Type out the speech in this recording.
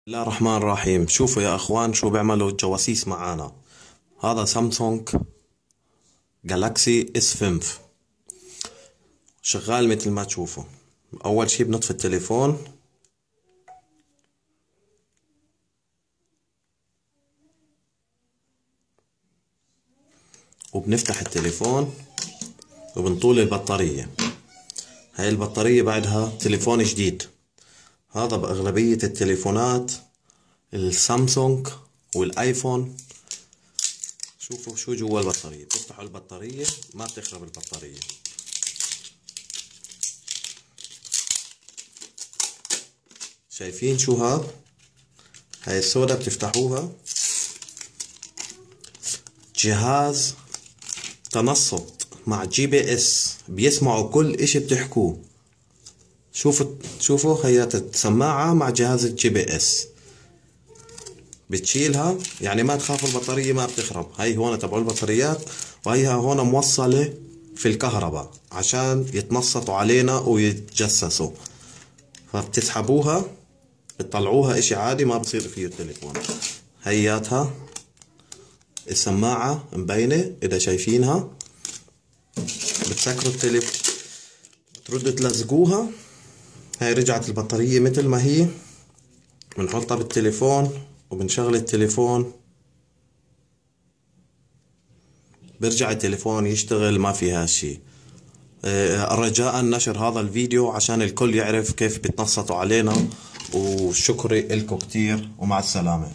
الله الرحمن الرحيم. شوفوا يا اخوان شو بيعملوا الجواسيس معانا. هذا سامسونج جالاكسي اس 5 شغال مثل ما تشوفوا. اول شي بنطفي التليفون وبنفتح التليفون وبنطول البطارية. هاي البطارية بعدها تليفون جديد. هذا بأغلبية التليفونات السامسونج والايفون. شوفوا شو جوا البطارية. بتفتحوا البطارية ما بتخرب البطارية. شايفين شو هاي السودا بتفتحوها. جهاز تنصت مع GPS بيسمعوا كل اشي بتحكوه. شوفوا هي السماعة مع جهاز GPS. بتشيلها يعني ما تخاف البطارية ما بتخرب. هاي هون تبعوا البطاريات وهيها هون موصلة في الكهرباء عشان يتنصتوا علينا ويتجسسوا. فبتسحبوها بتطلعوها اشي عادي ما بصير فيه التليفون. هياتها السماعة مبينة اذا شايفينها. بتسكروا التليفون بتردوا تلزقوها. هاي رجعت البطارية مثل ما هي. بنحطها بالتليفون وبنشغل التليفون. برجع التليفون يشتغل ما فيها شي. رجاء نشر هذا الفيديو عشان الكل يعرف كيف بتنصتوا علينا. وشكري لكم كتير ومع السلامة.